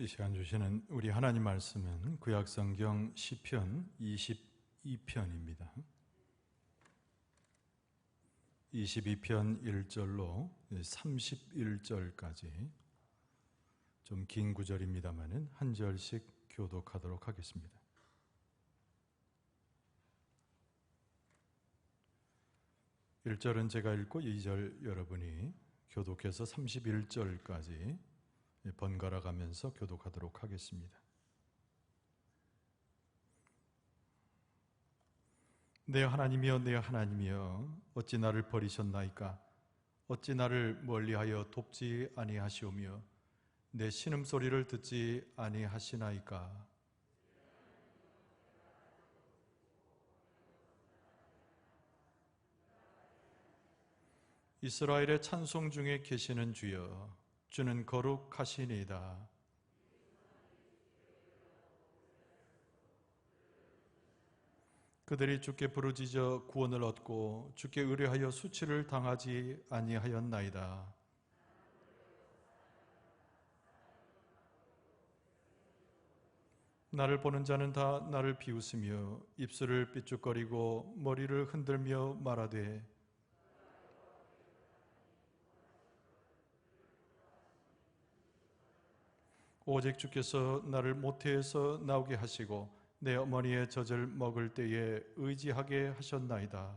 이 시간 주시는 우리 하나님 말씀은 구약성경 시편 22편입니다. 22편 1절로 31절까지 좀 긴 구절입니다만은 한 절씩 교독하도록 하겠습니다. 일 절은 제가 읽고 2절 여러분이 교독해서 31절까지 번갈아 가면서 교독하도록 하겠습니다. 내 하나님이여 내 하나님이여 어찌 나를 버리셨나이까? 어찌 나를 멀리하여 돕지 아니하시오며 내 신음소리를 듣지 아니하시나이까? 이스라엘의 찬송 중에 계시는 주여 주는 거룩하시니이다. 그들이 주께 부르짖어 구원을 얻고 주께 의뢰하여 수치를 당하지 아니하였나이다. 나를 보는 자는 다 나를 비웃으며 입술을 삐죽거리고 머리를 흔들며 말하되 오직 주께서 나를 모태에서 나오게 하시고 내 어머니의 젖을 먹을 때에 의지하게 하셨나이다.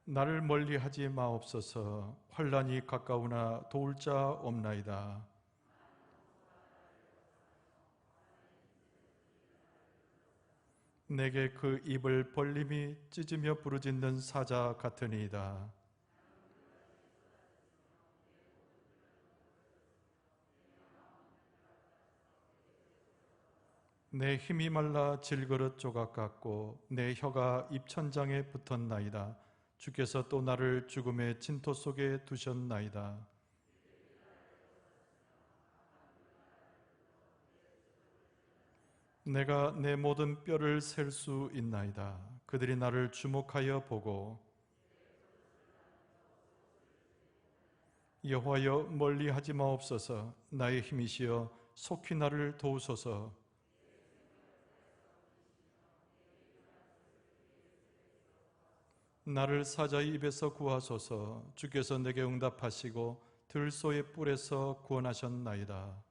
나를 멀리하지 마옵소서. 환난이 가까우나 도울 자 없나이다. 내게 그 입을 벌림이 찢으며 부르짖는 사자 같으니이다. 내 힘이 말라 질그릇 조각 같고 내 혀가 입천장에 붙었나이다. 주께서 또 나를 죽음의 진토 속에 두셨나이다. 내가 내 모든 뼈를 셀 수 있나이다. 그들이 나를 주목하여 보고 여호와여 멀리하지 마옵소서. 나의 힘이시여 속히 나를 도우소서. 나를 사자의 입에서 구하소서. 주께서 내게 응답하시고 들소의 뿔에서 구원하셨나이다.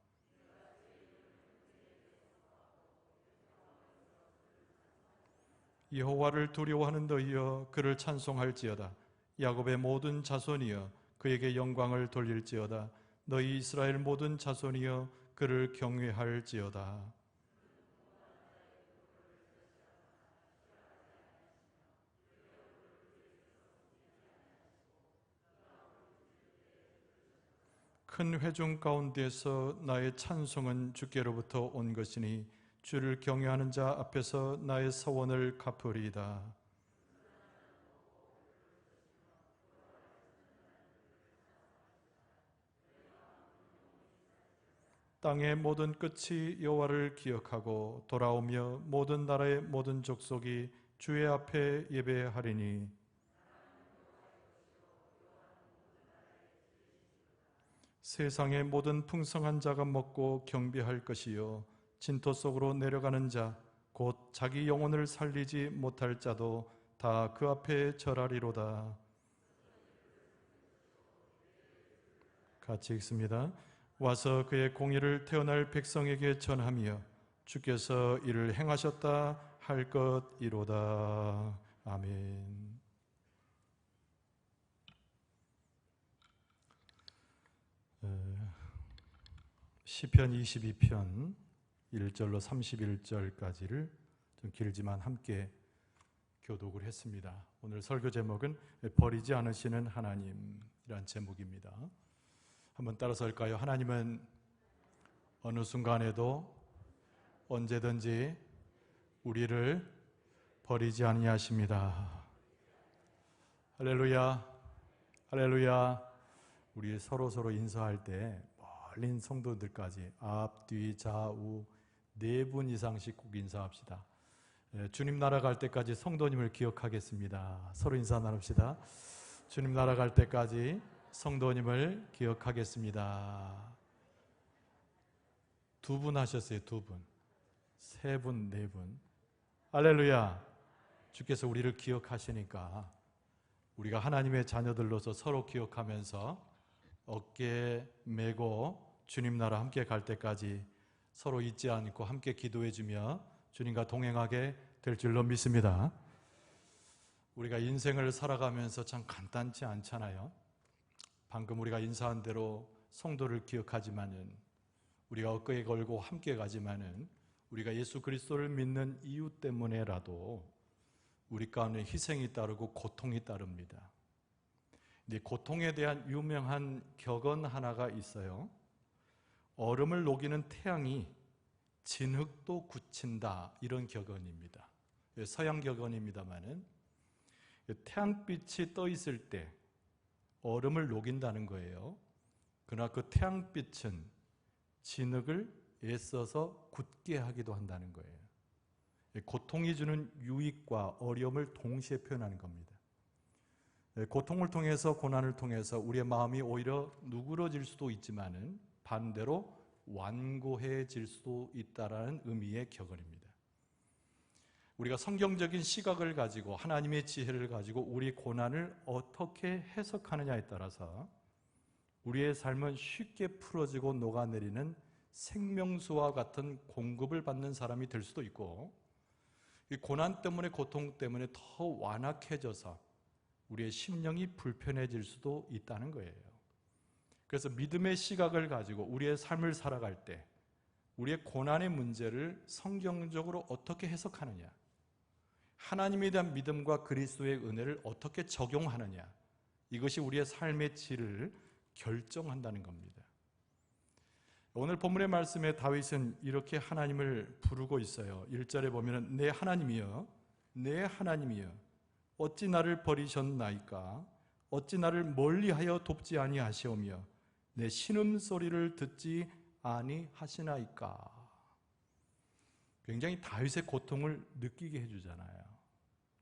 여호와를 두려워하는 너희여 그를 찬송할지어다. 야곱의 모든 자손이여 그에게 영광을 돌릴지어다. 너희 이스라엘 모든 자손이여 그를 경외할지어다. 큰 회중 가운데서 나의 찬송은 주께로부터 온 것이니 주를 경외하는 자 앞에서 나의 서원을 갚으리이다. 땅의 모든 끝이 여호와를 기억하고 돌아오며 모든 나라의 모든 족속이 주의 앞에 예배하리니 세상의 모든 풍성한 자가 먹고 경배할 것이요 진토 속으로 내려가는 자 곧 자기 영혼을 살리지 못할 자도 다 그 앞에 절하리로다. 같이 읽습니다. 와서 그의 공의를 태어날 백성에게 전하며 주께서 이를 행하셨다 할 것이로다. 아멘. 시편 22편 1절로 31절까지를 좀 길지만 함께 교독을 했습니다. 오늘 설교 제목은 버리지 않으시는 하나님이란 제목입니다. 한번 따라서 할까요? 하나님은 어느 순간에도 언제든지 우리를 버리지 아니하십니다. 할렐루야, 할렐루야. 우리 서로 인사할 때 멀린 성도들까지 앞, 뒤, 좌우 4분 이상씩 꼭 인사합시다. 주님 나라 갈 때까지 성도님을 기억하겠습니다. 서로 인사 나눕시다. 주님 나라 갈 때까지 성도님을 기억하겠습니다. 2분 하셨어요. 2분, 3분, 4분. 할렐루야. 주께서 우리를 기억하시니까 우리가 하나님의 자녀들로서 서로 기억하면서 어깨 메고 주님 나라 함께 갈 때까지 서로 잊지 않고 함께 기도해주며 주님과 동행하게 될 줄로 믿습니다. 우리가 인생을 살아가면서 참 간단치 않잖아요. 방금 우리가 인사한 대로 성도를 기억하지만은, 우리가 어깨에 걸고 함께 가지만은, 우리가 예수 그리스도를 믿는 이유 때문에라도 우리 가운데 희생이 따르고 고통이 따릅니다. 근데 고통에 대한 유명한 격언 하나가 있어요. 얼음을 녹이는 태양이 진흙도 굳힌다, 이런 격언입니다. 서양 격언입니다만은 태양빛이 떠 있을 때 얼음을 녹인다는 거예요. 그러나 그 태양빛은 진흙을 애써서 굳게 하기도 한다는 거예요. 고통이 주는 유익과 어려움을 동시에 표현하는 겁니다. 고통을 통해서, 고난을 통해서 우리의 마음이 오히려 누그러질 수도 있지만은 반대로 완고해질 수도 있다라는 의미의 격언입니다. 우리가 성경적인 시각을 가지고 하나님의 지혜를 가지고 우리 고난을 어떻게 해석하느냐에 따라서 우리의 삶은 쉽게 풀어지고 녹아내리는 생명수와 같은 공급을 받는 사람이 될 수도 있고, 이 고난 때문에, 고통 때문에 더 완악해져서 우리의 심령이 불편해질 수도 있다는 거예요. 그래서 믿음의 시각을 가지고 우리의 삶을 살아갈 때 우리의 고난의 문제를 성경적으로 어떻게 해석하느냐, 하나님에 대한 믿음과 그리스도의 은혜를 어떻게 적용하느냐, 이것이 우리의 삶의 질을 결정한다는 겁니다. 오늘 본문의 말씀에 다윗은 이렇게 하나님을 부르고 있어요. 1절에 보면 내 하나님이여, 내 하나님이여, 어찌 나를 버리셨나이까? 어찌 나를 멀리하여 돕지 아니하시오며 내 신음소리를 듣지 아니하시나이까? 굉장히 다윗의 고통을 느끼게 해주잖아요.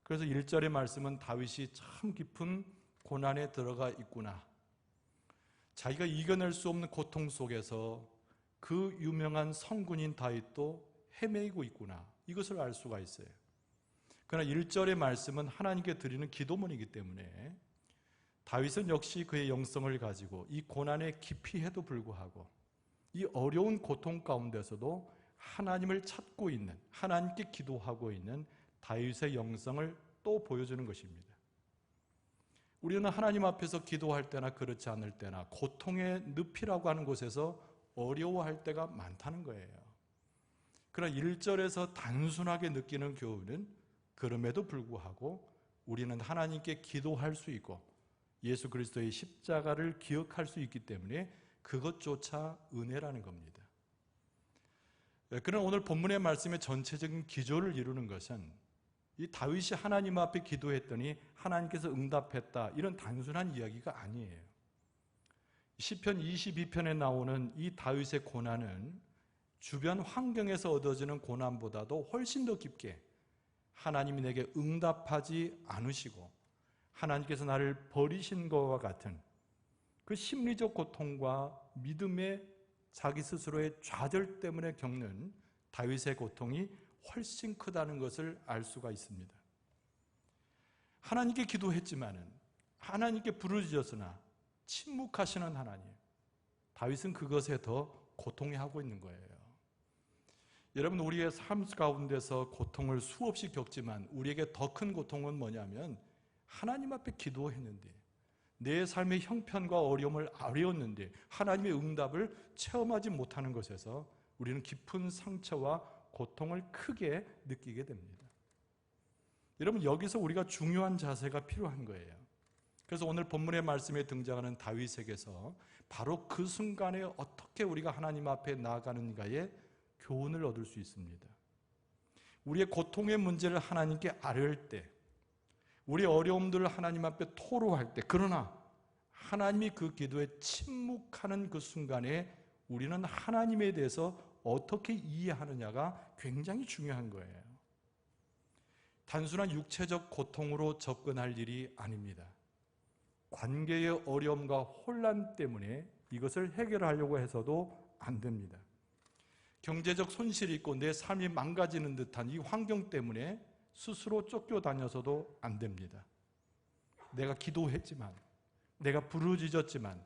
그래서 1절의 말씀은 다윗이 참 깊은 고난에 들어가 있구나, 자기가 이겨낼 수 없는 고통 속에서 그 유명한 성군인 다윗도 헤매이고 있구나, 이것을 알 수가 있어요. 그러나 1절의 말씀은 하나님께 드리는 기도문이기 때문에 다윗은 역시 그의 영성을 가지고 이 고난의 깊이에도 불구하고 이 어려운 고통 가운데서도 하나님을 찾고 있는, 하나님께 기도하고 있는 다윗의 영성을 또 보여주는 것입니다. 우리는 하나님 앞에서 기도할 때나 그렇지 않을 때나 고통의 늪이라고 하는 곳에서 어려워할 때가 많다는 거예요. 그러나 1절에서 단순하게 느끼는 교훈은 그럼에도 불구하고 우리는 하나님께 기도할 수 있고 예수 그리스도의 십자가를 기억할 수 있기 때문에 그것조차 은혜라는 겁니다. 그러나 오늘 본문의 말씀의 전체적인 기조를 이루는 것은 이 다윗이 하나님 앞에 기도했더니 하나님께서 응답했다, 이런 단순한 이야기가 아니에요. 시편 22편에 나오는 이 다윗의 고난은 주변 환경에서 얻어지는 고난보다도 훨씬 더 깊게 하나님이 내게 응답하지 않으시고 하나님께서 나를 버리신 것과 같은 그 심리적 고통과 믿음의 자기 스스로의 좌절 때문에 겪는 다윗의 고통이 훨씬 크다는 것을 알 수가 있습니다. 하나님께 기도했지만은, 하나님께 부르짖었으나 침묵하시는 하나님, 다윗은 그것에 더 고통해하고 있는 거예요. 여러분, 우리의 삶 가운데서 고통을 수없이 겪지만 우리에게 더 큰 고통은 뭐냐면 하나님 앞에 기도했는데, 내 삶의 형편과 어려움을 아뢰었는데 하나님의 응답을 체험하지 못하는 것에서 우리는 깊은 상처와 고통을 크게 느끼게 됩니다. 여러분, 여기서 우리가 중요한 자세가 필요한 거예요. 그래서 오늘 본문의 말씀에 등장하는 다윗에게서 바로 그 순간에 어떻게 우리가 하나님 앞에 나아가는가에 교훈을 얻을 수 있습니다. 우리의 고통의 문제를 하나님께 아뢰을 때, 우리의 어려움들을 하나님 앞에 토로할 때, 그러나 하나님이 그 기도에 침묵하는 그 순간에 우리는 하나님에 대해서 어떻게 이해하느냐가 굉장히 중요한 거예요. 단순한 육체적 고통으로 접근할 일이 아닙니다. 관계의 어려움과 혼란 때문에 이것을 해결하려고 해서도 안 됩니다. 경제적 손실이 있고 내 삶이 망가지는 듯한 이 환경 때문에 스스로 쫓겨다녀서도 안 됩니다. 내가 기도했지만, 내가 부르짖었지만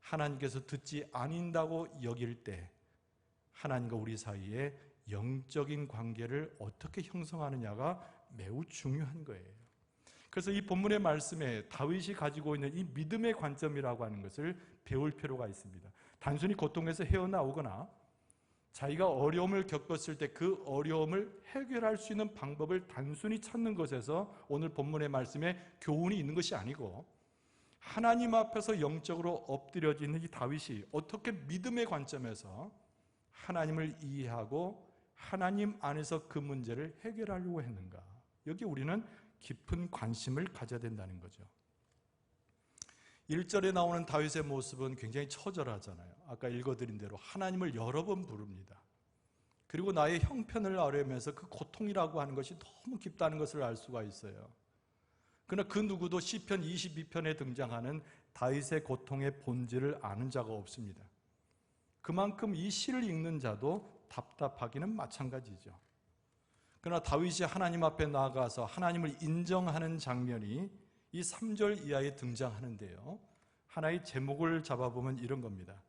하나님께서 듣지 않는다고 여길 때 하나님과 우리 사이에 영적인 관계를 어떻게 형성하느냐가 매우 중요한 거예요. 그래서 이 본문의 말씀에 다윗이 가지고 있는 이 믿음의 관점이라고 하는 것을 배울 필요가 있습니다. 단순히 고통에서 헤어나오거나 자기가 어려움을 겪었을 때 그 어려움을 해결할 수 있는 방법을 단순히 찾는 것에서 오늘 본문의 말씀에 교훈이 있는 것이 아니고, 하나님 앞에서 영적으로 엎드려지는 이 다윗이 어떻게 믿음의 관점에서 하나님을 이해하고 하나님 안에서 그 문제를 해결하려고 했는가, 여기 우리는 깊은 관심을 가져야 된다는 거죠. 1절에 나오는 다윗의 모습은 굉장히 처절하잖아요. 아까 읽어드린 대로 하나님을 여러 번 부릅니다. 그리고 나의 형편을 아뢰면서 그 고통이라고 하는 것이 너무 깊다는 것을 알 수가 있어요. 그러나 그 누구도 시편 22편에 등장하는 다윗의 고통의 본질을 아는 자가 없습니다. 그만큼 이 시를 읽는 자도 답답하기는 마찬가지죠. 그러나 다윗이 하나님 앞에 나아가서 하나님을 인정하는 장면이 이 3절 이하에 등장하는데요, 하나의 제목을 잡아보면 이런 겁니다.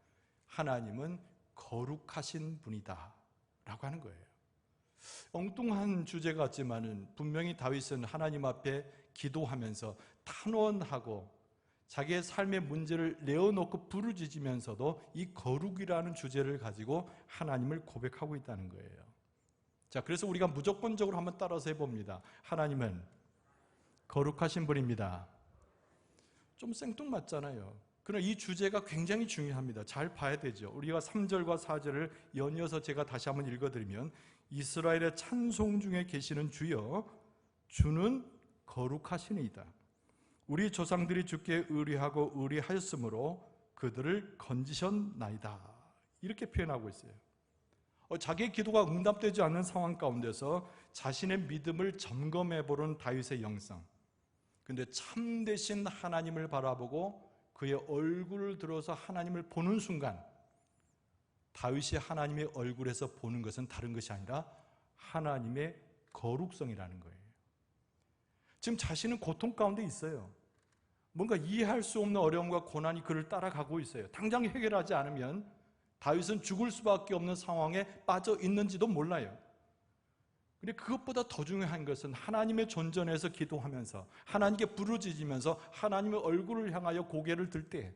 하나님은 거룩하신 분이다 라고 하는 거예요. 엉뚱한 주제 같지만 분명히 다윗은 하나님 앞에 기도하면서 탄원하고 자기의 삶의 문제를 내어놓고 부르짖으면서도 이 거룩이라는 주제를 가지고 하나님을 고백하고 있다는 거예요. 자, 그래서 우리가 무조건적으로 한번 따라서 해봅니다. 하나님은 거룩하신 분입니다. 좀 생뚱맞잖아요. 그러나 이 주제가 굉장히 중요합니다. 잘 봐야 되죠. 우리가 3절과 4절을 연이어서 제가 다시 한번 읽어드리면, 이스라엘의 찬송 중에 계시는 주여, 주는 거룩하시니이다. 우리 조상들이 주께 의뢰하고 의뢰하였으므로 그들을 건지셨나이다. 이렇게 표현하고 있어요. 자기의 기도가 응답되지 않는 상황 가운데서 자신의 믿음을 점검해보는 다윗의 영상. 근데 참되신 하나님을 바라보고 그의 얼굴을 들어서 하나님을 보는 순간, 다윗이 하나님의 얼굴에서 보는 것은 다른 것이 아니라 하나님의 거룩성이라는 거예요. 지금 자신은 고통 가운데 있어요. 뭔가 이해할 수 없는 어려움과 고난이 그를 따라가고 있어요. 당장 해결하지 않으면 다윗은 죽을 수밖에 없는 상황에 빠져 있는지도 몰라요. 근데 그것보다 더 중요한 것은 하나님의 존전에서 기도하면서 하나님께 부르짖으면서 하나님의 얼굴을 향하여 고개를 들 때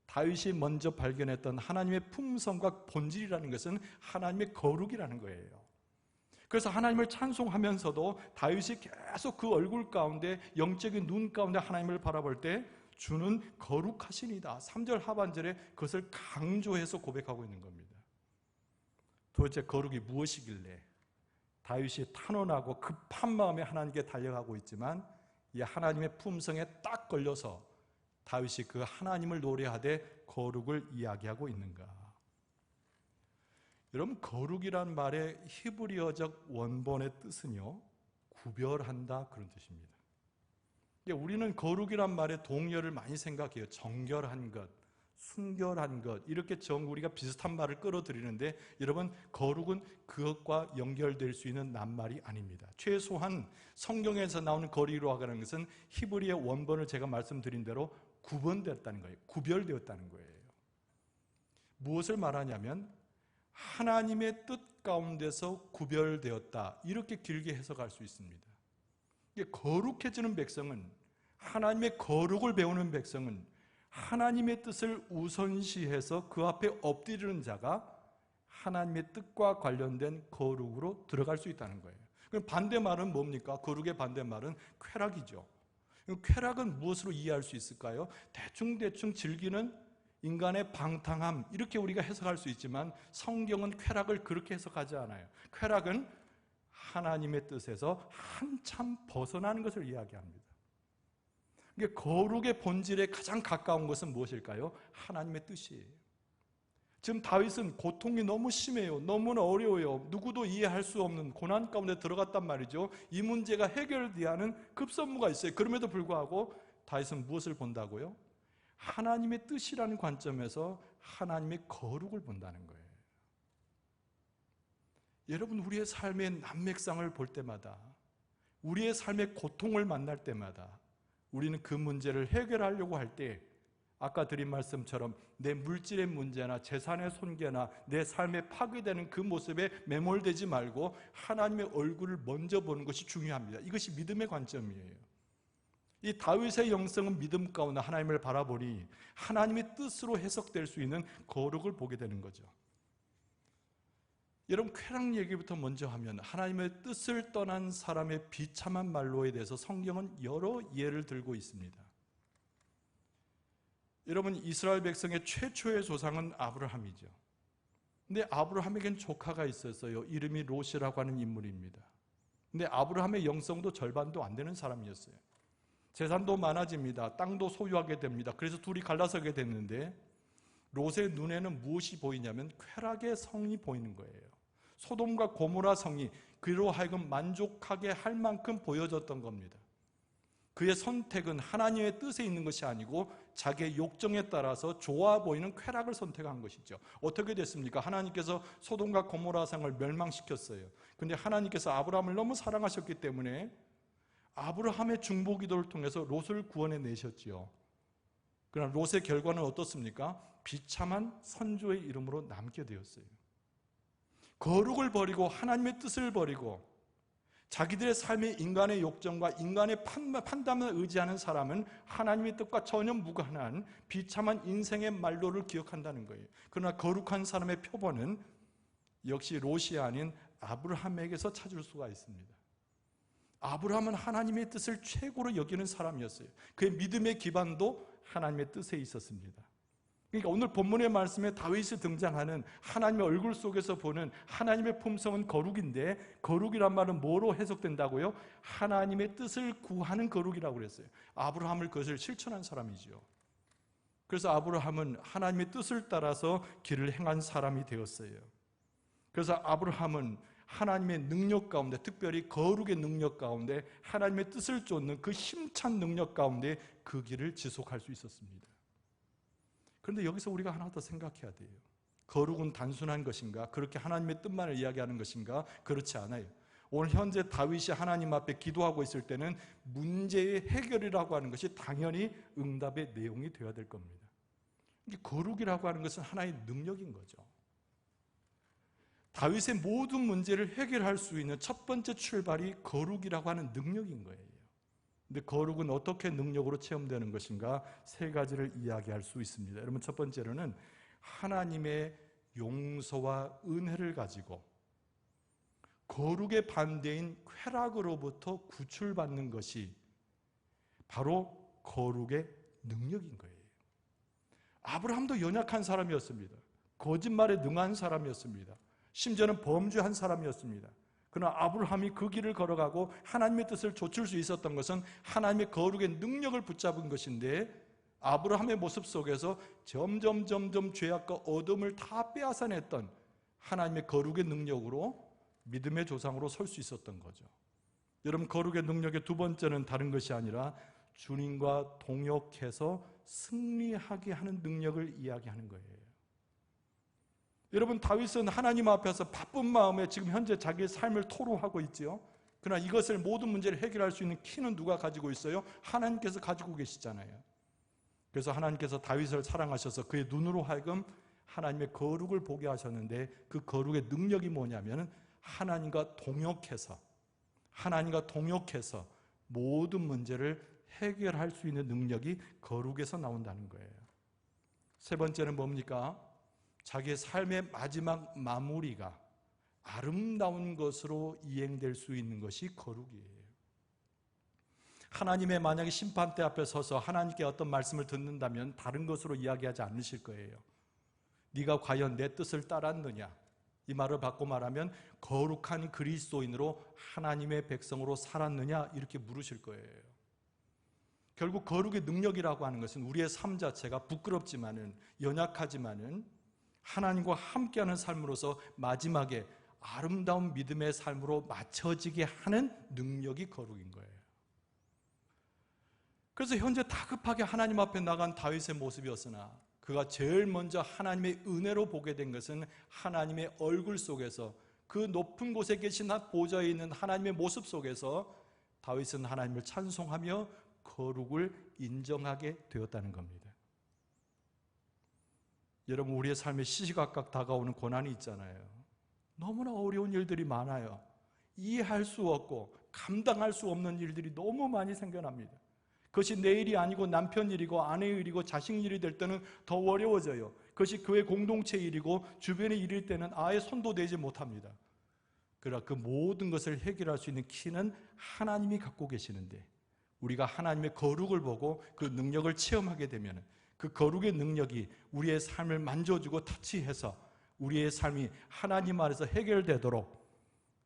다윗이 먼저 발견했던 하나님의 품성과 본질이라는 것은 하나님의 거룩이라는 거예요. 그래서 하나님을 찬송하면서도 다윗이 계속 그 얼굴 가운데, 영적인 눈 가운데 하나님을 바라볼 때 주는 거룩하시니다. 3절 하반절에 그것을 강조해서 고백하고 있는 겁니다. 도대체 거룩이 무엇이길래 다윗이 탄원하고 급한 마음에 하나님께 달려가고 있지만 이 하나님의 품성에 딱 걸려서 다윗이 그 하나님을 노래하되 거룩을 이야기하고 있는가? 여러분, 거룩이란 말의 히브리어적 원본의 뜻은요, 구별한다, 그런 뜻입니다. 우리는 거룩이란 말의 동의어를 많이 생각해요. 정결한 것, 순결한 것, 이렇게 우리가 비슷한 말을 끌어들이는데, 여러분, 거룩은 그것과 연결될 수 있는 낱말이 아닙니다. 최소한 성경에서 나오는 거룩이라고 하는 것은 히브리의 원본을 제가 말씀드린 대로 구분되었다는 거예요. 구별되었다는 거예요. 무엇을 말하냐면 하나님의 뜻 가운데서 구별되었다, 이렇게 길게 해석할 수 있습니다. 거룩해지는 백성은, 하나님의 거룩을 배우는 백성은 하나님의 뜻을 우선시해서 그 앞에 엎드리는 자가 하나님의 뜻과 관련된 거룩으로 들어갈 수 있다는 거예요. 그럼 반대말은 뭡니까? 거룩의 반대말은 쾌락이죠. 쾌락은 무엇으로 이해할 수 있을까요? 대충 즐기는 인간의 방탕함, 이렇게 우리가 해석할 수 있지만 성경은 쾌락을 그렇게 해석하지 않아요. 쾌락은 하나님의 뜻에서 한참 벗어나는 것을 이야기합니다. 거룩의 본질에 가장 가까운 것은 무엇일까요? 하나님의 뜻이에요. 지금 다윗은 고통이 너무 심해요. 너무나 어려워요. 누구도 이해할 수 없는 고난 가운데 들어갔단 말이죠. 이 문제가 해결되지 않은 급선무가 있어요. 그럼에도 불구하고 다윗은 무엇을 본다고요? 하나님의 뜻이라는 관점에서 하나님의 거룩을 본다는 거예요. 여러분, 우리의 삶의 난맥상을 볼 때마다, 우리의 삶의 고통을 만날 때마다 우리는 그 문제를 해결하려고 할 때 아까 드린 말씀처럼 내 물질의 문제나 재산의 손괴나 내 삶에 파괴되는 그 모습에 매몰되지 말고 하나님의 얼굴을 먼저 보는 것이 중요합니다. 이것이 믿음의 관점이에요. 이 다윗의 영성은 믿음 가운데 하나님을 바라보니 하나님의 뜻으로 해석될 수 있는 거룩을 보게 되는 거죠. 여러분, 쾌락 얘기부터 먼저 하면 하나님의 뜻을 떠난 사람의 비참한 말로에 대해서 성경은 여러 예를 들고 있습니다. 여러분, 이스라엘 백성의 최초의 조상은 아브라함이죠. 근데 아브라함에겐 조카가 있었어요. 이름이 롯이라고 하는 인물입니다. 근데 아브라함의 영성도 절반도 안 되는 사람이었어요. 재산도 많아집니다. 땅도 소유하게 됩니다. 그래서 둘이 갈라서게 됐는데 롯의 눈에는 무엇이 보이냐면 쾌락의 성이 보이는 거예요. 소돔과 고모라 성이 그로 하여금 만족하게 할 만큼 보여졌던 겁니다. 그의 선택은 하나님의 뜻에 있는 것이 아니고 자기의 욕정에 따라서 좋아 보이는 쾌락을 선택한 것이죠. 어떻게 됐습니까? 하나님께서 소돔과 고모라 성을 멸망시켰어요. 그런데 하나님께서 아브라함을 너무 사랑하셨기 때문에 아브라함의 중보기도를 통해서 롯을 구원해내셨지요. 그러나 롯의 결과는 어떻습니까? 비참한 선조의 이름으로 남게 되었어요. 거룩을 버리고 하나님의 뜻을 버리고 자기들의 삶의 인간의 욕정과 인간의 판단을 의지하는 사람은 하나님의 뜻과 전혀 무관한 비참한 인생의 말로를 기억한다는 거예요. 그러나 거룩한 사람의 표본은 역시 롯이 아닌 아브라함에게서 찾을 수가 있습니다. 아브라함은 하나님의 뜻을 최고로 여기는 사람이었어요. 그의 믿음의 기반도 하나님의 뜻에 있었습니다. 그러니까 오늘 본문의 말씀에 다윗이 등장하는 하나님의 얼굴 속에서 보는 하나님의 품성은 거룩인데, 거룩이란 말은 뭐로 해석된다고요? 하나님의 뜻을 구하는 거룩이라고 그랬어요. 아브라함을 그것을 실천한 사람이죠. 그래서 아브라함은 하나님의 뜻을 따라서 길을 행한 사람이 되었어요. 그래서 아브라함은 하나님의 능력 가운데, 특별히 거룩의 능력 가운데 하나님의 뜻을 쫓는 그 힘찬 능력 가운데 그 길을 지속할 수 있었습니다. 그런데 여기서 우리가 하나 더 생각해야 돼요. 거룩은 단순한 것인가? 그렇게 하나님의 뜻만을 이야기하는 것인가? 그렇지 않아요. 오늘 현재 다윗이 하나님 앞에 기도하고 있을 때는 문제의 해결이라고 하는 것이 당연히 응답의 내용이 되어야 될 겁니다. 거룩이라고 하는 것은 하나의 능력인 거죠. 다윗의 모든 문제를 해결할 수 있는 첫 번째 출발이 거룩이라고 하는 능력인 거예요. 근데 거룩은 어떻게 능력으로 체험되는 것인가? 세 가지를 이야기할 수 있습니다. 여러분, 첫 번째로는 하나님의 용서와 은혜를 가지고 거룩의 반대인 쾌락으로부터 구출받는 것이 바로 거룩의 능력인 거예요. 아브라함도 연약한 사람이었습니다. 거짓말에 능한 사람이었습니다. 심지어는 범죄한 사람이었습니다. 그러나 아브라함이 그 길을 걸어가고 하나님의 뜻을 좇을 수 있었던 것은 하나님의 거룩의 능력을 붙잡은 것인데, 아브라함의 모습 속에서 점점 죄악과 어둠을 다 빼앗아냈던 하나님의 거룩의 능력으로 믿음의 조상으로 설 수 있었던 거죠. 여러분, 거룩의 능력의 두 번째는 다른 것이 아니라 주님과 동역해서 승리하게 하는 능력을 이야기하는 거예요. 여러분, 다윗은 하나님 앞에서 바쁜 마음에 지금 현재 자기의 삶을 토로하고 있지요. 그러나 이것을 모든 문제를 해결할 수 있는 키는 누가 가지고 있어요? 하나님께서 가지고 계시잖아요. 그래서 하나님께서 다윗을 사랑하셔서 그의 눈으로 하여금 하나님의 거룩을 보게 하셨는데, 그 거룩의 능력이 뭐냐면 하나님과 동역해서 모든 문제를 해결할 수 있는 능력이 거룩에서 나온다는 거예요. 세 번째는 뭡니까? 자기의 삶의 마지막 마무리가 아름다운 것으로 이행될 수 있는 것이 거룩이에요. 하나님의 만약에 심판대 앞에 서서 하나님께 어떤 말씀을 듣는다면 다른 것으로 이야기하지 않으실 거예요. 네가 과연 내 뜻을 따랐느냐? 이 말을 바꿔 말하면 거룩한 그리스도인으로 하나님의 백성으로 살았느냐? 이렇게 물으실 거예요. 결국 거룩의 능력이라고 하는 것은 우리의 삶 자체가 부끄럽지만은, 연약하지만은 하나님과 함께하는 삶으로서 마지막에 아름다운 믿음의 삶으로 맞춰지게 하는 능력이 거룩인 거예요. 그래서 현재 다급하게 하나님 앞에 나간 다윗의 모습이었으나 그가 제일 먼저 하나님의 은혜로 보게 된 것은 하나님의 얼굴 속에서, 그 높은 곳에 계신 보좌에 있는 하나님의 모습 속에서 다윗은 하나님을 찬송하며 거룩을 인정하게 되었다는 겁니다. 여러분, 우리의 삶에 시시각각 다가오는 고난이 있잖아요. 너무나 어려운 일들이 많아요. 이해할 수 없고 감당할 수 없는 일들이 너무 많이 생겨납니다. 그것이 내 일이 아니고 남편 일이고 아내 일이고 자식 일이 될 때는 더 어려워져요. 그것이 교회 공동체 일이고 주변의 일일 때는 아예 손도 대지 못합니다. 그러나 그 모든 것을 해결할 수 있는 키는 하나님이 갖고 계시는데, 우리가 하나님의 거룩을 보고 그 능력을 체험하게 되면 그 거룩의 능력이 우리의 삶을 만져주고 터치해서 우리의 삶이 하나님 안에서 해결되도록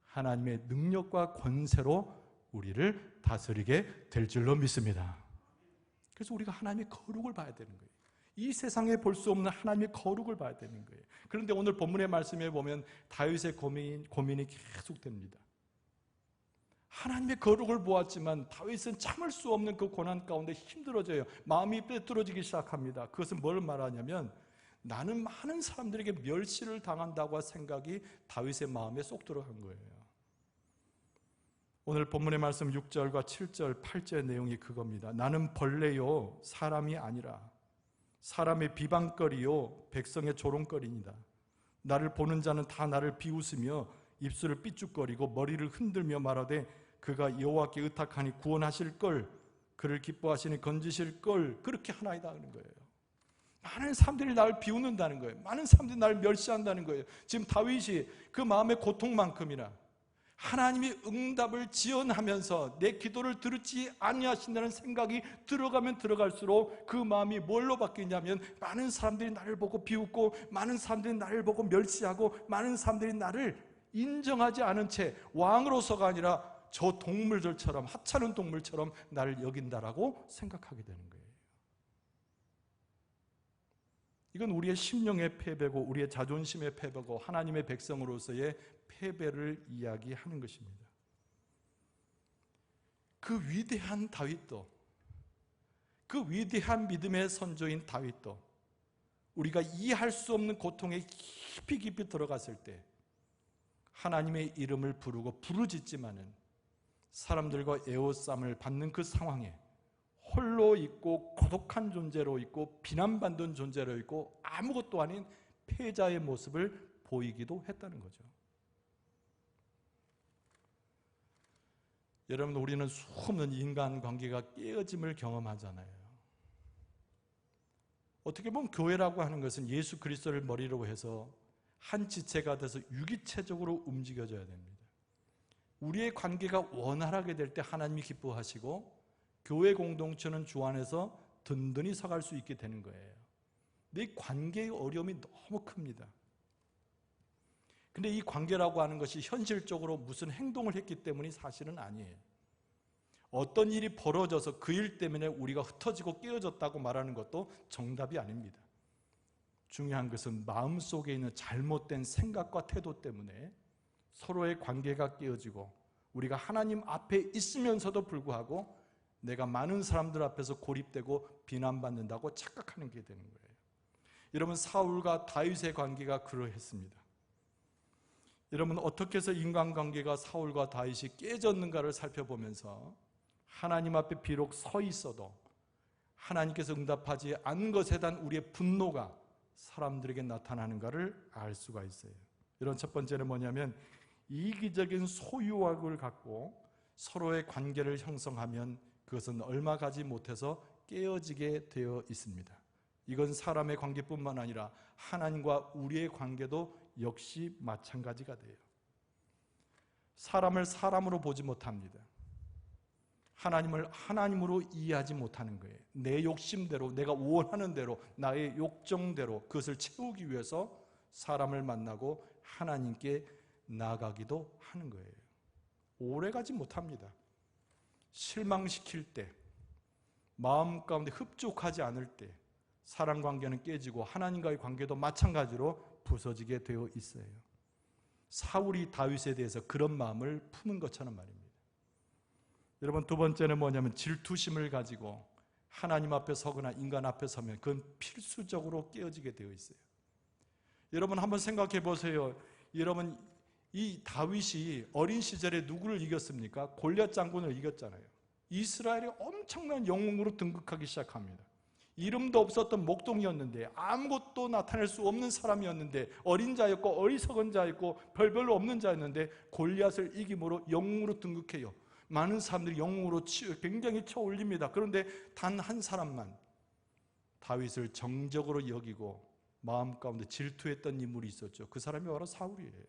하나님의 능력과 권세로 우리를 다스리게 될 줄로 믿습니다. 그래서 우리가 하나님의 거룩을 봐야 되는 거예요. 이 세상에 볼 수 없는 하나님의 거룩을 봐야 되는 거예요. 그런데 오늘 본문의 말씀에 보면 다윗의 고민이 계속됩니다. 하나님의 거룩을 보았지만 다윗은 참을 수 없는 그 고난 가운데 힘들어져요. 마음이 빼뚤어지기 시작합니다. 그것은 뭘 말하냐면, 나는 많은 사람들에게 멸시를 당한다고 할 생각이 다윗의 마음에 쏙 들어간 거예요. 오늘 본문의 말씀 6절과 7절, 8절의 내용이 그겁니다. 나는 벌레요 사람이 아니라 사람의 비방거리요 백성의 조롱거리니다. 나를 보는 자는 다 나를 비웃으며 입술을 삐죽거리고 머리를 흔들며 말하되 그가 여호와께 의탁하니 구원하실 걸, 그를 기뻐하시니 건지실 걸, 그렇게 하나이다 하는 거예요. 많은 사람들이 나를 비웃는다는 거예요. 많은 사람들이 나를 멸시한다는 거예요. 지금 다윗이 그 마음의 고통만큼이나 하나님이 응답을 지연하면서 내 기도를 들으지 아니하신다는 생각이 들어가면 들어갈수록 그 마음이 뭘로 바뀌냐면, 많은 사람들이 나를 보고 비웃고 많은 사람들이 나를 보고 멸시하고 많은 사람들이 나를 인정하지 않은 채 왕으로서가 아니라 저 동물들처럼, 하찮은 동물처럼 나를 여긴다라고 생각하게 되는 거예요. 이건 우리의 심령의 패배고 우리의 자존심의 패배고 하나님의 백성으로서의 패배를 이야기하는 것입니다. 그 위대한 다윗도, 그 위대한 믿음의 선조인 다윗도 우리가 이해할 수 없는 고통에 깊이 깊이 들어갔을 때 하나님의 이름을 부르고 부르짖지만은 사람들과 애호쌈을 받는 그 상황에 홀로 있고 고독한 존재로 있고 비난받는 존재로 있고 아무것도 아닌 패자의 모습을 보이기도 했다는 거죠. 여러분, 우리는 수없는 인간관계가 깨어짐을 경험하잖아요. 어떻게 보면 교회라고 하는 것은 예수 그리스도를 머리로 해서 한 지체가 돼서 유기체적으로 움직여져야 됩니다. 우리의 관계가 원활하게 될 때 하나님이 기뻐하시고 교회 공동체는 주 안에서 든든히 서갈 수 있게 되는 거예요. 근데 이 관계의 어려움이 너무 큽니다. 근데 이 관계라고 하는 것이 현실적으로 무슨 행동을 했기 때문이 사실은 아니에요. 어떤 일이 벌어져서 그 일 때문에 우리가 흩어지고 깨어졌다고 말하는 것도 정답이 아닙니다. 중요한 것은 마음속에 있는 잘못된 생각과 태도 때문에 서로의 관계가 깨어지고 우리가 하나님 앞에 있으면서도 불구하고 내가 많은 사람들 앞에서 고립되고 비난받는다고 착각하는 게 되는 거예요. 여러분, 사울과 다윗의 관계가 그러했습니다. 여러분, 어떻게 해서 인간관계가 사울과 다윗이 깨졌는가를 살펴보면서 하나님 앞에 비록 서 있어도 하나님께서 응답하지 않은 것에 대한 우리의 분노가 사람들에게 나타나는가를 알 수가 있어요. 이런 첫 번째는 뭐냐면, 이기적인 소유욕을 갖고 서로의 관계를 형성하면 그것은 얼마 가지 못해서 깨어지게 되어 있습니다. 이건 사람의 관계뿐만 아니라 하나님과 우리의 관계도 역시 마찬가지가 돼요. 사람을 사람으로 보지 못합니다. 하나님을 하나님으로 이해하지 못하는 거예요. 내 욕심대로, 내가 원하는 대로, 나의 욕정대로 그것을 채우기 위해서 사람을 만나고 하나님께 나아가기도 하는 거예요. 오래가지 못합니다. 실망시킬 때, 마음 가운데 흡족하지 않을 때 사랑관계는 깨지고 하나님과의 관계도 마찬가지로 부서지게 되어 있어요. 사울이 다윗에 대해서 그런 마음을 품은 것처럼 말입니다. 여러분, 두 번째는 뭐냐면 질투심을 가지고 하나님 앞에 서거나 인간 앞에 서면 그건 필수적으로 깨어지게 되어 있어요. 여러분 한번 생각해 보세요. 여러분 이 다윗이 어린 시절에 누구를 이겼습니까? 골리앗 장군을 이겼잖아요. 이스라엘이 엄청난 영웅으로 등극하기 시작합니다. 이름도 없었던 목동이었는데 아무것도 나타낼 수 없는 사람이었는데 어린 자였고 어리석은 자였고 별별로 없는 자였는데 골리앗을 이김으로 영웅으로 등극해요. 많은 사람들이 영웅으로 굉장히 쳐올립니다. 그런데 단 한 사람만 다윗을 정적으로 여기고 마음 가운데 질투했던 인물이 있었죠. 그 사람이 바로 사울이에요.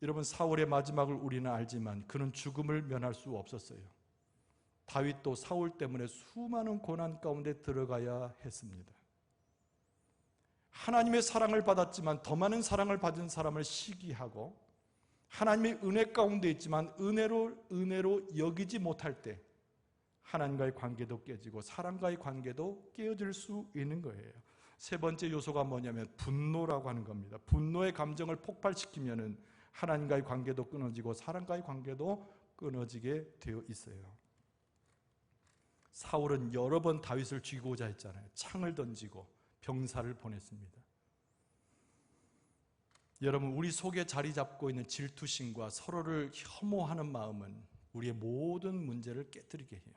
여러분 사울의 마지막을 우리는 알지만 그는 죽음을 면할 수 없었어요. 다윗도 사울 때문에 수많은 고난 가운데 들어가야 했습니다. 하나님의 사랑을 받았지만 더 많은 사랑을 받은 사람을 시기하고 하나님의 은혜 가운데 있지만 은혜로 여기지 못할 때 하나님과의 관계도 깨지고 사람과의 관계도 깨어질 수 있는 거예요. 세 번째 요소가 뭐냐면 분노라고 하는 겁니다. 분노의 감정을 폭발시키면은 하나님과의 관계도 끊어지고 사람과의 관계도 끊어지게 되어 있어요. 사울은 여러 번 다윗을 죽이고자 했잖아요. 창을 던지고 병사를 보냈습니다. 여러분 우리 속에 자리 잡고 있는 질투심과 서로를 혐오하는 마음은 우리의 모든 문제를 깨뜨리게 해요.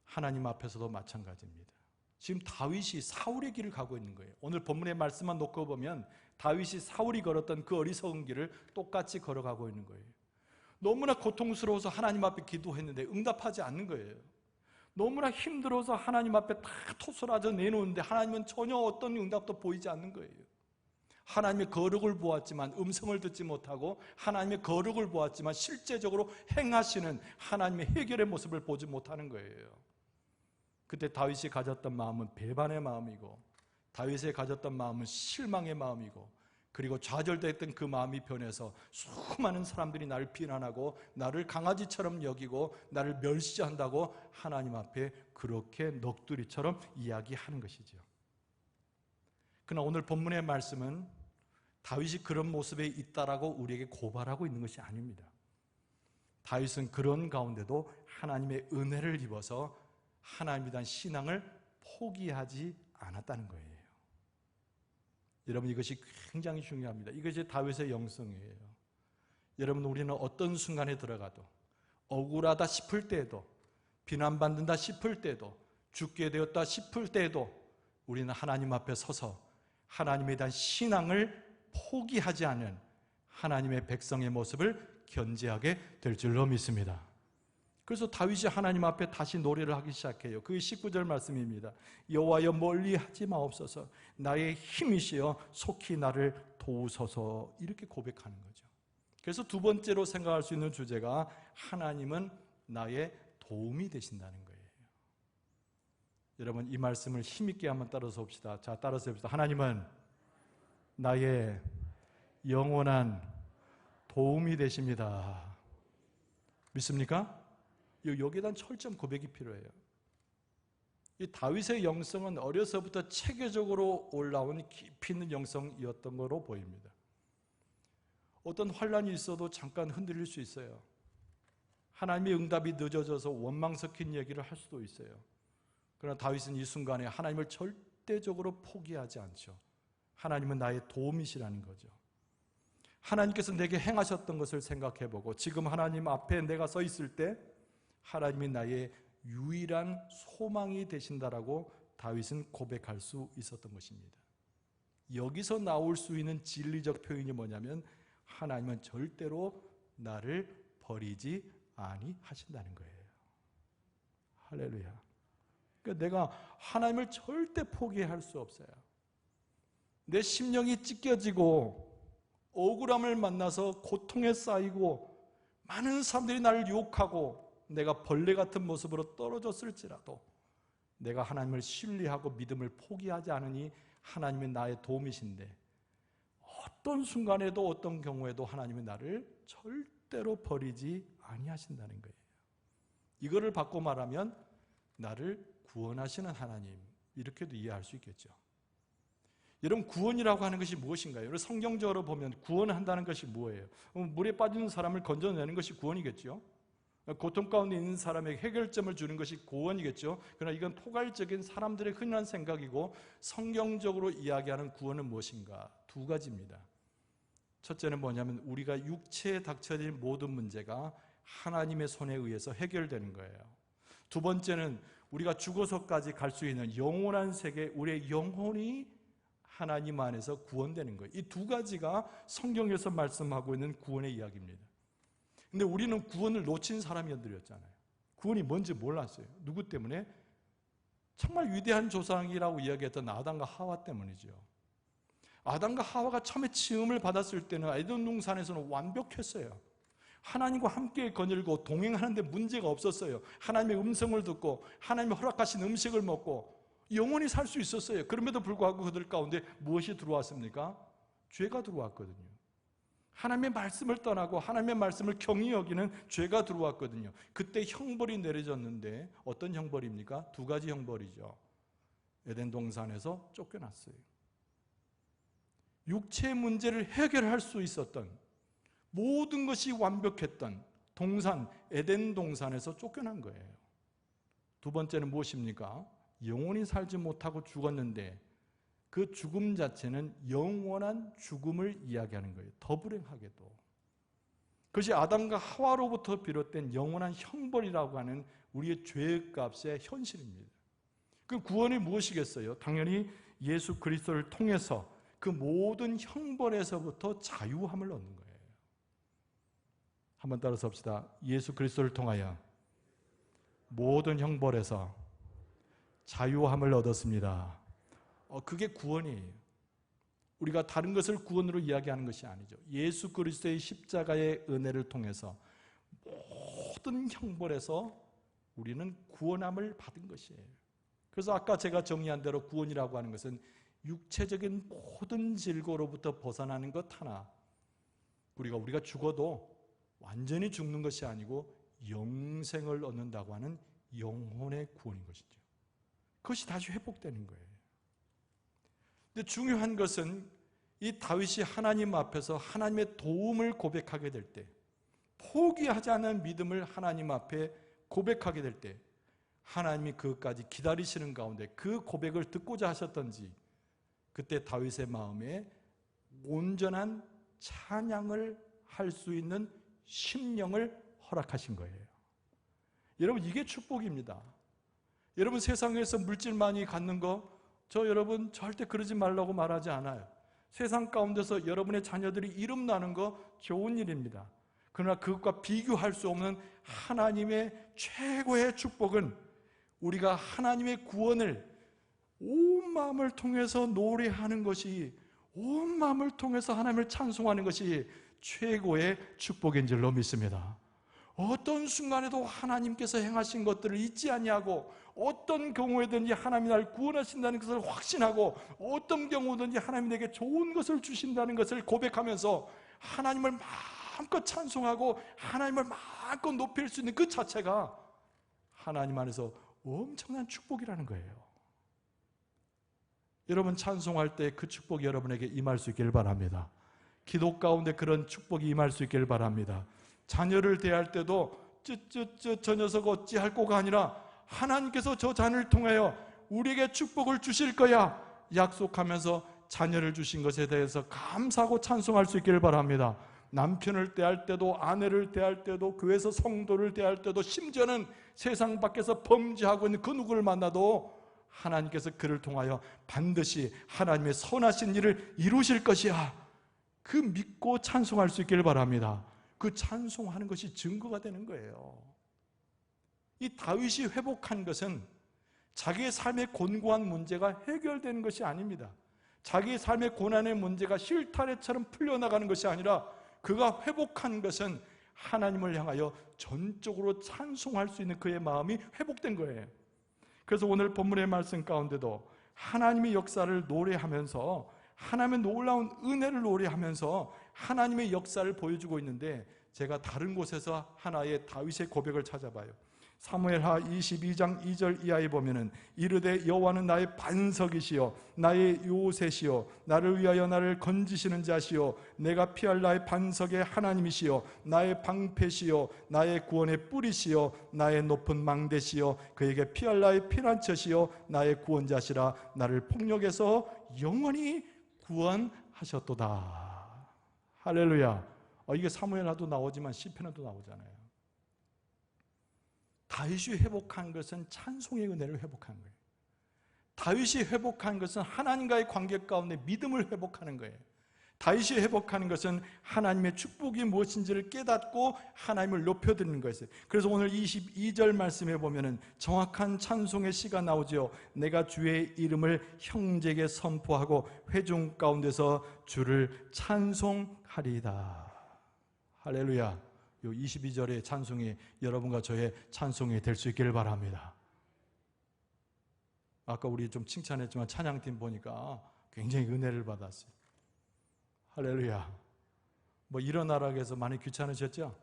하나님 앞에서도 마찬가지입니다. 지금 다윗이 사울의 길을 가고 있는 거예요. 오늘 본문의 말씀만 놓고 보면 다윗이 사울이 걸었던 그 어리석은 길을 똑같이 걸어가고 있는 거예요. 너무나 고통스러워서 하나님 앞에 기도했는데 응답하지 않는 거예요. 너무나 힘들어서 하나님 앞에 다 토설하져 내놓는데 하나님은 전혀 어떤 응답도 보이지 않는 거예요. 하나님의 거룩을 보았지만 음성을 듣지 못하고 하나님의 거룩을 보았지만 실제적으로 행하시는 하나님의 해결의 모습을 보지 못하는 거예요. 그때 다윗이 가졌던 마음은 배반의 마음이고 다윗이 가졌던 마음은 실망의 마음이고 그리고 좌절됐던 그 마음이 변해서 수많은 사람들이 나를 비난하고 나를 강아지처럼 여기고 나를 멸시한다고 하나님 앞에 그렇게 넋두리처럼 이야기하는 것이죠. 그러나 오늘 본문의 말씀은 다윗이 그런 모습에 있다라고 우리에게 고발하고 있는 것이 아닙니다. 다윗은 그런 가운데도 하나님의 은혜를 입어서 하나님에 대한 신앙을 포기하지 않았다는 거예요. 여러분 이것이 굉장히 중요합니다. 이것이 다윗의 영성이에요. 여러분 우리는 어떤 순간에 들어가도 억울하다 싶을 때에도 비난받는다 싶을 때도 죽게 되었다 싶을 때에도 우리는 하나님 앞에 서서 하나님에 대한 신앙을 포기하지 않은 하나님의 백성의 모습을 견지하게 될 줄로 믿습니다. 그래서 다윗이 하나님 앞에 다시 노래를 하기 시작해요. 그 19절 말씀입니다. 여호와여 멀리하지 마옵소서 나의 힘이시여 속히 나를 도우소서 이렇게 고백하는 거죠. 그래서 두 번째로 생각할 수 있는 주제가 하나님은 나의 도움이 되신다는 거예요. 여러분 이 말씀을 힘있게 한번 따라서 봅시다. 자, 따라서 봅시다. 하나님은 나의 영원한 도움이 되십니다. 믿습니까? 여기에 대한 철저한 고백이 필요해요. 이 다윗의 영성은 어려서부터 체계적으로 올라온 깊이 있는 영성이었던 것으로 보입니다. 어떤 환란이 있어도 잠깐 흔들릴 수 있어요. 하나님의 응답이 늦어져서 원망 섞인 얘기를 할 수도 있어요. 그러나 다윗은 이 순간에 하나님을 절대적으로 포기하지 않죠. 하나님은 나의 도움이시라는 거죠. 하나님께서 내게 행하셨던 것을 생각해보고 지금 하나님 앞에 내가 서 있을 때 하나님이 나의 유일한 소망이 되신다라고 다윗은 고백할 수 있었던 것입니다. 여기서 나올 수 있는 진리적 표현이 뭐냐면 하나님은 절대로 나를 버리지 아니하신다는 거예요. 할렐루야. 그러니까 내가 하나님을 절대 포기할 수 없어요. 내 심령이 찢겨지고 억울함을 만나서 고통에 쌓이고 많은 사람들이 나를 유혹하고 내가 벌레 같은 모습으로 떨어졌을지라도 내가 하나님을 신뢰하고 믿음을 포기하지 않으니 하나님은 나의 도움이신데 어떤 순간에도 어떤 경우에도 하나님은 나를 절대로 버리지 아니하신다는 거예요. 이거를 바꿔 말하면 나를 구원하시는 하나님 이렇게도 이해할 수 있겠죠. 여러분 구원이라고 하는 것이 무엇인가요? 여러분 성경적으로 보면 구원한다는 것이 뭐예요? 물에 빠지는 사람을 건져내는 것이 구원이겠죠. 고통 가운데 있는 사람에게 해결점을 주는 것이 구원이겠죠. 그러나 이건 포괄적인 사람들의 흔한 생각이고, 성경적으로 이야기하는 구원은 무엇인가? 두 가지입니다. 첫째는 뭐냐면 우리가 육체에 닥쳐진 모든 문제가 하나님의 손에 의해서 해결되는 거예요. 두 번째는 우리가 죽어서까지 갈 수 있는 영원한 세계, 우리의 영혼이 하나님 안에서 구원되는 거예요. 이 두 가지가 성경에서 말씀하고 있는 구원의 이야기입니다. 근데 우리는 구원을 놓친 사람이었잖아요. 구원이 뭔지 몰랐어요. 누구 때문에? 정말 위대한 조상이라고 이야기했던 아담과 하와 때문이죠. 아담과 하와가 처음에 지음을 받았을 때는 에덴 동산에서는 완벽했어요. 하나님과 함께 거닐고 동행하는데 문제가 없었어요. 하나님의 음성을 듣고 하나님의 허락하신 음식을 먹고 영원히 살 수 있었어요. 그럼에도 불구하고 그들 가운데 무엇이 들어왔습니까? 죄가 들어왔거든요. 하나님의 말씀을 떠나고 하나님의 말씀을 경히 여기는 죄가 들어왔거든요. 그때 형벌이 내려졌는데 어떤 형벌입니까? 두 가지 형벌이죠. 에덴 동산에서 쫓겨났어요. 육체의 문제를 해결할 수 있었던, 모든 것이 완벽했던 동산, 에덴 동산에서 쫓겨난 거예요. 두 번째는 무엇입니까? 영원히 살지 못하고 죽었는데 그 죽음 자체는 영원한 죽음을 이야기하는 거예요. 더 불행하게도. 그것이 아담과 하와로부터 비롯된 영원한 형벌이라고 하는 우리의 죄값의 현실입니다. 그 구원이 무엇이겠어요? 당연히 예수 그리스도를 통해서 그 모든 형벌에서부터 자유함을 얻는 거예요. 한번 따라서 합시다. 예수 그리스도를 통하여 모든 형벌에서 자유함을 얻었습니다. 그게 구원이에요. 우리가 다른 것을 구원으로 이야기하는 것이 아니죠. 예수 그리스도의 십자가의 은혜를 통해서 모든 형벌에서 우리는 구원함을 받은 것이에요. 그래서 아까 제가 정의한 대로 구원이라고 하는 것은 육체적인 모든 질고로부터 벗어나는 것 하나, 우리가 죽어도 완전히 죽는 것이 아니고 영생을 얻는다고 하는 영혼의 구원인 것이죠. 그것이 다시 회복되는 거예요. 근데 중요한 것은 이 다윗이 하나님 앞에서 하나님의 도움을 고백하게 될 때, 포기하지 않는 믿음을 하나님 앞에 고백하게 될 때, 하나님이 그것까지 기다리시는 가운데 그 고백을 듣고자 하셨던지, 그때 다윗의 마음에 온전한 찬양을 할 수 있는 심령을 허락하신 거예요. 여러분, 이게 축복입니다. 여러분, 세상에서 물질 많이 갖는 거, 저 여러분 절대 그러지 말라고 말하지 않아요. 세상 가운데서 여러분의 자녀들이 이름 나는 거 좋은 일입니다. 그러나 그것과 비교할 수 없는 하나님의 최고의 축복은 우리가 하나님의 구원을 온 마음을 통해서 노래하는 것이, 온 마음을 통해서 하나님을 찬송하는 것이 최고의 축복인 줄로 믿습니다. 어떤 순간에도 하나님께서 행하신 것들을 잊지 아니하고, 어떤 경우에든지 하나님이 나를 구원하신다는 것을 확신하고, 어떤 경우든지 하나님이 내게 좋은 것을 주신다는 것을 고백하면서 하나님을 마음껏 찬송하고 하나님을 마음껏 높일 수 있는 그 자체가 하나님 안에서 엄청난 축복이라는 거예요. 여러분, 찬송할 때 그 축복이 여러분에게 임할 수 있길 바랍니다. 기도 가운데 그런 축복이 임할 수 있길 바랍니다. 자녀를 대할 때도 저 녀석 어찌할 거가 아니라 하나님께서 저 자녀를 통하여 우리에게 축복을 주실 거야 약속하면서 자녀를 주신 것에 대해서 감사하고 찬송할 수 있기를 바랍니다. 남편을 대할 때도, 아내를 대할 때도, 교회에서 성도를 대할 때도, 심지어는 세상 밖에서 범죄하고 있는 그 누구를 만나도 하나님께서 그를 통하여 반드시 하나님의 선하신 일을 이루실 것이야, 그 믿고 찬송할 수 있기를 바랍니다. 그 찬송하는 것이 증거가 되는 거예요. 이 다윗이 회복한 것은 자기의 삶의 곤고한 문제가 해결되는 것이 아닙니다. 자기의 삶의 고난의 문제가 실타래처럼 풀려나가는 것이 아니라 그가 회복한 것은 하나님을 향하여 전적으로 찬송할 수 있는 그의 마음이 회복된 거예요. 그래서 오늘 본문의 말씀 가운데도 하나님의 역사를 노래하면서, 하나님의 놀라운 은혜를 노래하면서 하나님의 역사를 보여주고 있는데, 제가 다른 곳에서 하나의 다윗의 고백을 찾아봐요. 사무엘하 22장 2절 이하에 보면은 이르되 여호와는 나의 반석이시요 나의 요새시요 나를 위하여 나를 건지시는 자시요 내가 피할 나의 반석의 하나님이시요 나의 방패시요 나의 구원의 뿌리시요 나의 높은 망대시요 그에게 피할 나의 피난처시요 나의 구원자시라 나를 폭력에서 영원히 구원하셨도다. 할렐루야. 이게 사무엘하도 나오지만 시편에도 나오잖아요. 다윗이 회복한 것은 찬송의 은혜를 회복한 거예요. 다윗이 회복한 것은 하나님과의 관계 가운데 믿음을 회복하는 거예요. 다윗이 회복하는 것은 하나님의 축복이 무엇인지를 깨닫고 하나님을 높여드리는 것이에요. 그래서 오늘 22절 말씀에 보면은 정확한 찬송의 시가 나오죠. 내가 주의 이름을 형제에게 선포하고 회중 가운데서 주를 찬송하리이다. 할렐루야. 요 22절의 찬송이 여러분과 저의 찬송이 될 수 있기를 바랍니다. 아까 우리 좀 칭찬했지만 찬양팀 보니까 굉장히 은혜를 받았어요. 할렐루야. 뭐 일어나라고 해서 많이 귀찮으셨죠?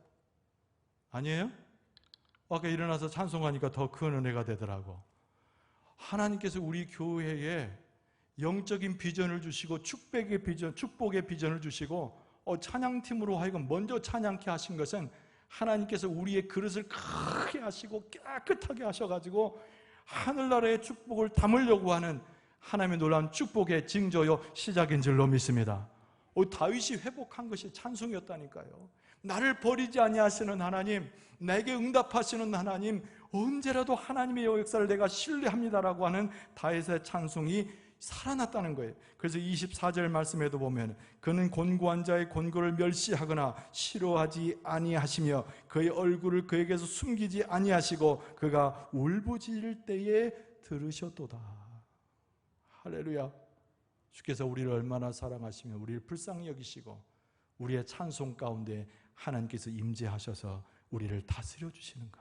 아니에요? 아까 일어나서 찬송하니까 더 큰 은혜가 되더라고. 하나님께서 우리 교회에 영적인 비전을 주시고 축복의 비전을 주시고 찬양팀으로 하여금 먼저 찬양케 하신 것은 하나님께서 우리의 그릇을 크게 하시고 깨끗하게 하셔가지고 하늘나라의 축복을 담으려고 하는 하나님의 놀라운 축복의 징조요 시작인 줄로 믿습니다. 다윗이 회복한 것이 찬송이었다니까요. 나를 버리지 아니하시는 하나님, 내게 응답하시는 하나님, 언제라도 하나님의 역사를 내가 신뢰합니다라고 하는 다윗의 찬송이 살아났다는 거예요. 그래서 24절 말씀에도 보면 그는 곤고한 자의 곤고를 멸시하거나 싫어하지 아니하시며 그의 얼굴을 그에게서 숨기지 아니하시고 그가 울부짖을 때에 들으셨도다. 할렐루야. 주께서 우리를 얼마나 사랑하시며 우리를 불쌍히 여기시고 우리의 찬송 가운데 하나님께서 임재하셔서 우리를 다스려 주시는가.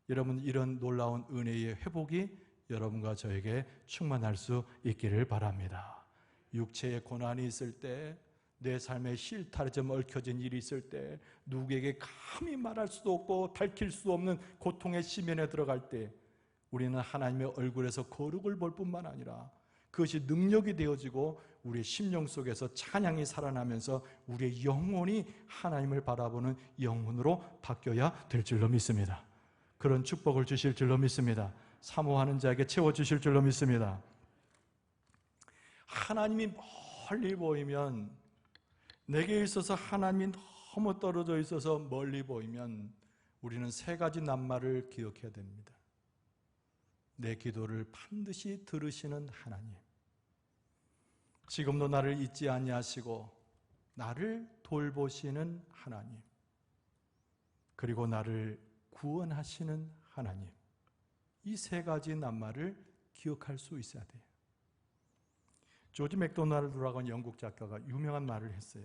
여러분, 이런 놀라운 은혜의 회복이 여러분과 저에게 충만할 수 있기를 바랍니다. 육체의 고난이 있을 때, 내 삶에 실타래점 얽혀진 일이 있을 때, 누구에게 감히 말할 수도 없고 밝힐 수 없는 고통의 시면에 들어갈 때 우리는 하나님의 얼굴에서 거룩을 볼 뿐만 아니라 그것이 능력이 되어지고 우리의 심령 속에서 찬양이 살아나면서 우리의 영혼이 하나님을 바라보는 영혼으로 바뀌어야 될 줄로 믿습니다. 그런 축복을 주실 줄로 믿습니다. 사모하는 자에게 채워주실 줄로 믿습니다. 하나님이 멀리 보이면, 내게 있어서 하나님이 너무 떨어져 있어서 멀리 보이면 우리는 세 가지 낱말을 기억해야 됩니다. 내 기도를 반드시 들으시는 하나님, 지금도 나를 잊지 아니하시고 나를 돌보시는 하나님, 그리고 나를 구원하시는 하나님. 이 세 가지 낱말을 기억할 수 있어야 돼요. 조지 맥도날드라고 하는 영국 작가가 유명한 말을 했어요.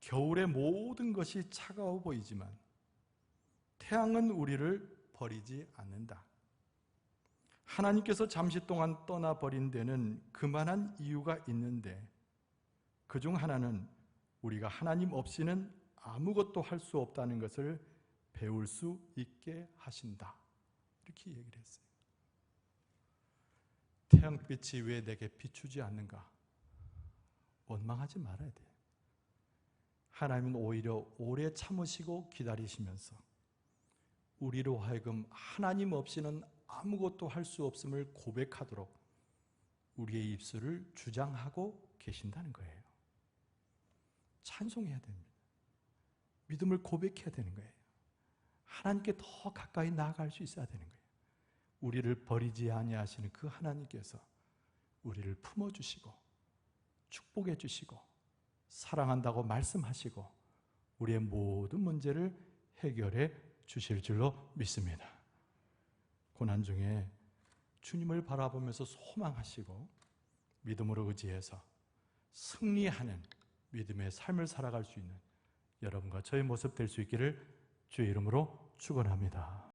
겨울의 모든 것이 차가워 보이지만 태양은 우리를 버리지 않는다. 하나님께서 잠시 동안 떠나버린 데는 그만한 이유가 있는데 그중 하나는 우리가 하나님 없이는 아무것도 할 수 없다는 것을 배울 수 있게 하신다. 이렇게 얘기를 했어요. 태양빛이 왜 내게 비추지 않는가? 원망하지 말아야 돼요. 하나님은 오히려 오래 참으시고 기다리시면서 우리로 하여금 하나님 없이는 아무것도 할 수 없음을 고백하도록 우리의 입술을 주장하고 계신다는 거예요. 찬송해야 됩니다. 믿음을 고백해야 되는 거예요. 하나님께 더 가까이 나아갈 수 있어야 되는 거예요. 우리를 버리지 아니하시는 그 하나님께서 우리를 품어주시고 축복해 주시고 사랑한다고 말씀하시고 우리의 모든 문제를 해결해 주실 줄로 믿습니다. 고난 중에 주님을 바라보면서 소망하시고 믿음으로 의지해서 승리하는 믿음의 삶을 살아갈 수 있는 여러분과 저의 모습 될 수 있기를 주의 이름으로 축원합니다.